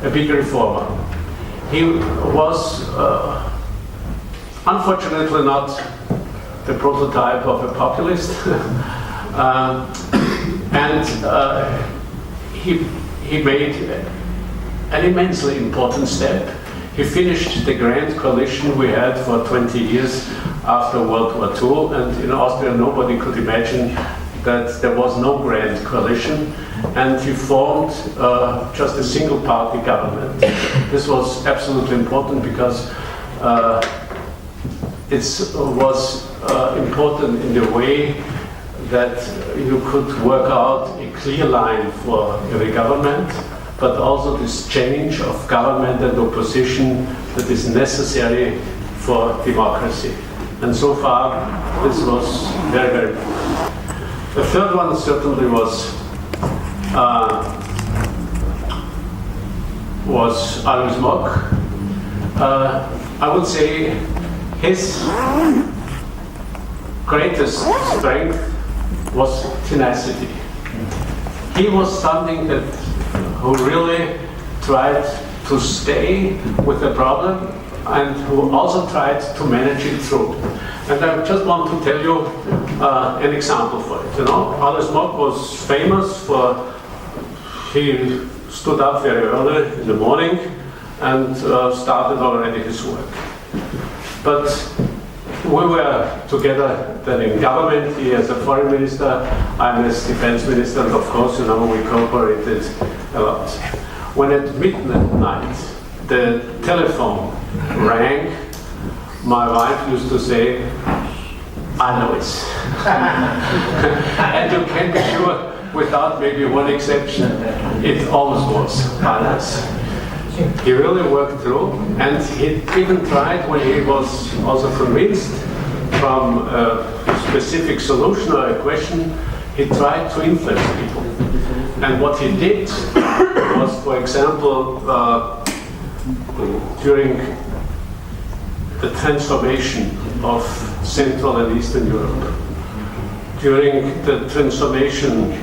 a big reformer. He was unfortunately not the prototype of a populist, and he made an immensely important step. He finished the grand coalition we had for 20 years after World War II, and in Austria nobody could imagine that there was no grand coalition, and he formed just a single party government. This was absolutely important because it was important in the way that you could work out a clear line for the government, but also this change of government and opposition that is necessary for democracy. And so far, this was very, very important. The third one certainly was Alois Mock. I would say his greatest strength was tenacity. He was something that who really tried to stay with the problem and who also tried to manage it through. And I just want to tell you an example for it. You know, Alois Mock was famous for, he stood up very early in the morning and started already his work. But we were together then in government, he as a foreign minister, I'm as defense minister, and of course, you know, we cooperated a lot. When at midnight the telephone rang, my wife used to say, Alois. And you can be sure, without maybe one exception, it always was Alois. He really worked through, and he even tried, when he was also convinced from a specific solution or a question, he tried to influence people. And what he did was, for example, during the transformation of Central and Eastern Europe, during the transformation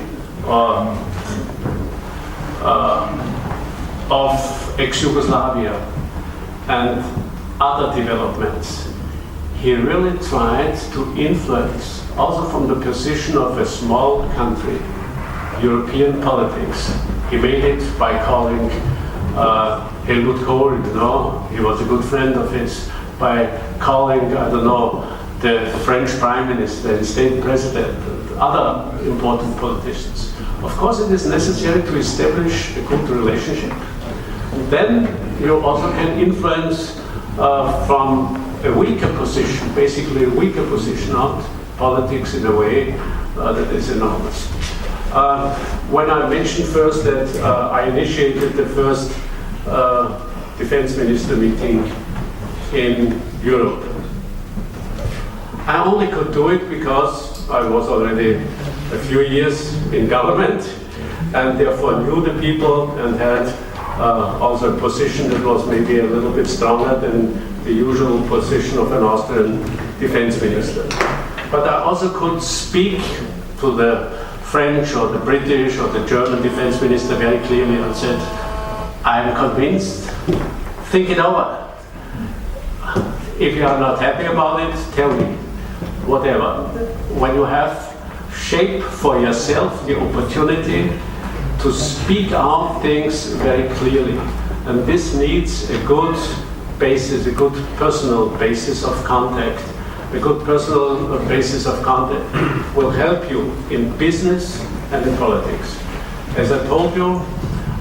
of ex-Yugoslavia and other developments, he really tried to influence, also from the position of a small country, European politics. He made it by calling Helmut Kohl, you know, he was a good friend of his, by calling, I don't know, the French Prime Minister and State President and other important politicians. Of course, it is necessary to establish a good relationship. Then you also can influence from a weaker position, basically a weaker position, out politics in a way that is enormous. When I mentioned first that I initiated the first defense minister meeting in Europe, I only could do it because I was already a few years in government and therefore knew the people and had also a position that was maybe a little bit stronger than the usual position of an Austrian defense minister. But I also could speak to the French or the British or the German defense minister very clearly and said, I'm convinced, think it over. If you are not happy about it, tell me, whatever. When you have shape for yourself the opportunity to speak out things very clearly. And this needs a good basis, a good personal basis of contact. A good personal basis of contact will help you in business and in politics. As I told you,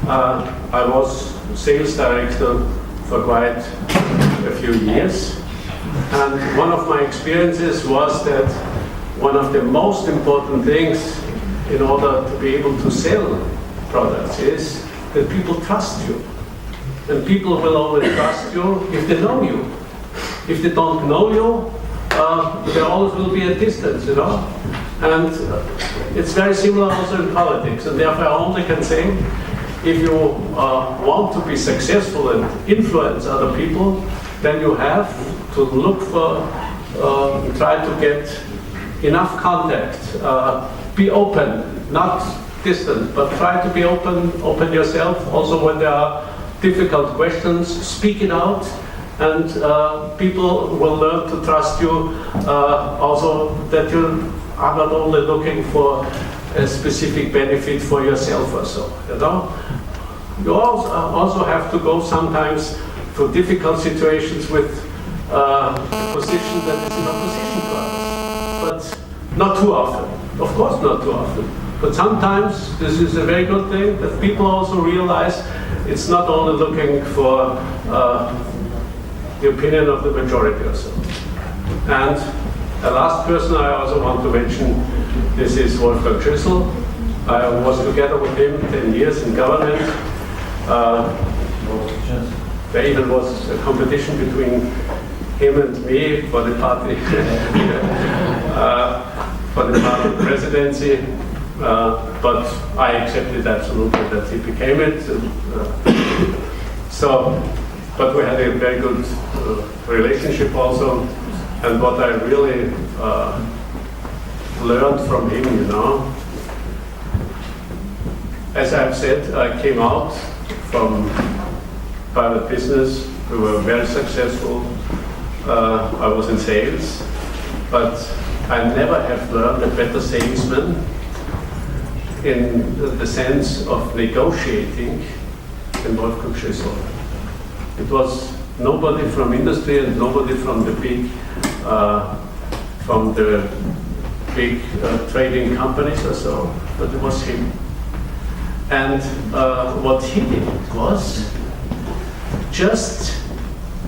I was sales director for quite a few years. And one of my experiences was that one of the most important things in order to be able to sell products is that people trust you. And people will only trust you if they know you. If they don't know you, there always will be a distance, you know? And it's very similar also in politics. And therefore I only can say, if you want to be successful and influence other people, then you have to look for, try to get enough contact. Be open, not distant, but try to be open yourself, also when there are difficult questions, speak it out, and people will learn to trust you also that you are not only looking for a specific benefit for yourself or so, you know. You also have to go sometimes to difficult situations with a position that is in opposition to others, but not too often. Of course not too often. But sometimes this is a very good thing, that people also realize it's not only looking for the opinion of the majority or so. And the last person I also want to mention, this is Wolfgang Schüssel. I was together with him 10 years in government. There even was a competition between him and me for the party, for the party presidency. But I accepted absolutely that he became it. But we had a very good relationship also. And what I really learned from him, you know, as I've said, I came out from private business. We were very successful. I was in sales, but I never have learned a better salesman in the sense of negotiating than Wolfgang Schüssel. It was nobody from industry and nobody from the big trading companies or so, but it was him. And what he did was just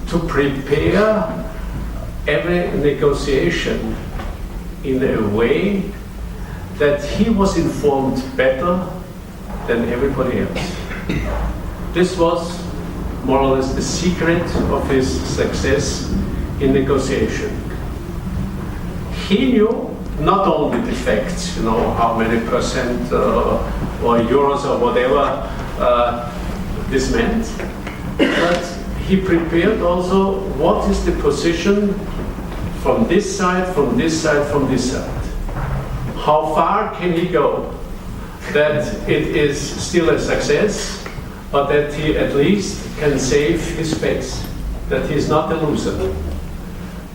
to prepare every negotiation in a way that he was informed better than everybody else. This was more or less the secret of his success in negotiation. He knew not only the facts, you know, how many percent or euros or whatever this meant, but he prepared also what is the position from this side, from this side, from this side. How far can he go that it is still a success, but that he at least can save his face, that he is not a loser.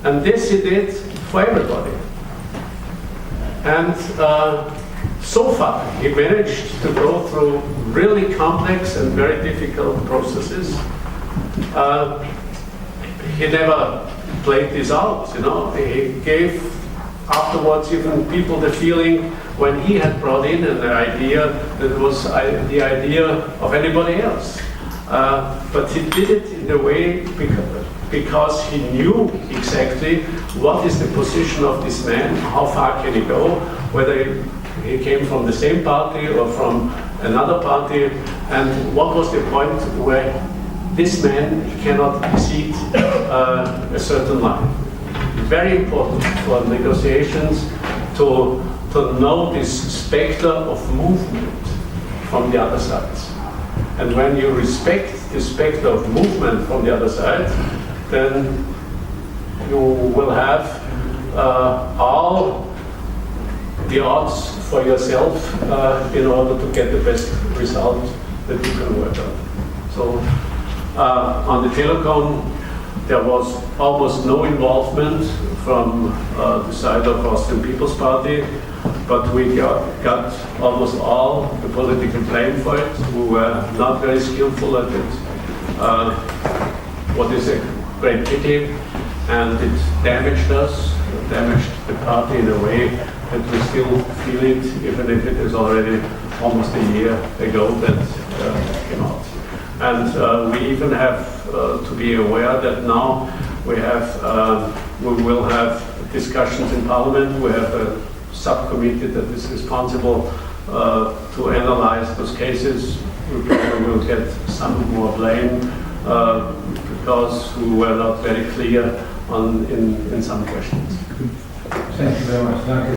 And this he did for everybody. And so far he managed to go through really complex and very difficult processes. He never played this out, you know. He gave afterwards even people the feeling when he had brought in an idea that it was the idea of anybody else. But he did it in a way because he knew exactly what is the position of this man, how far can he go, whether he came from the same party or from another party, and what was the point where this man cannot exceed a certain line. Very important for negotiations to know this specter of movement from the other side. And when you respect the specter of movement from the other side, then you will have all the odds for yourself in order to get the best result that you can work on. So on the telecom, there was almost no involvement from the side of Austrian People's Party, but we got almost all the political blame for it. We were not very skillful at it, what is a great pity, and it damaged us, it damaged the party in a way that we still feel it, even if it is already almost a year ago that it came out. And we even have to be aware that now we will have discussions in Parliament. We have a subcommittee that is responsible to analyze those cases. We probably will get some more blame because we were not very clear in some questions. Thank you very much.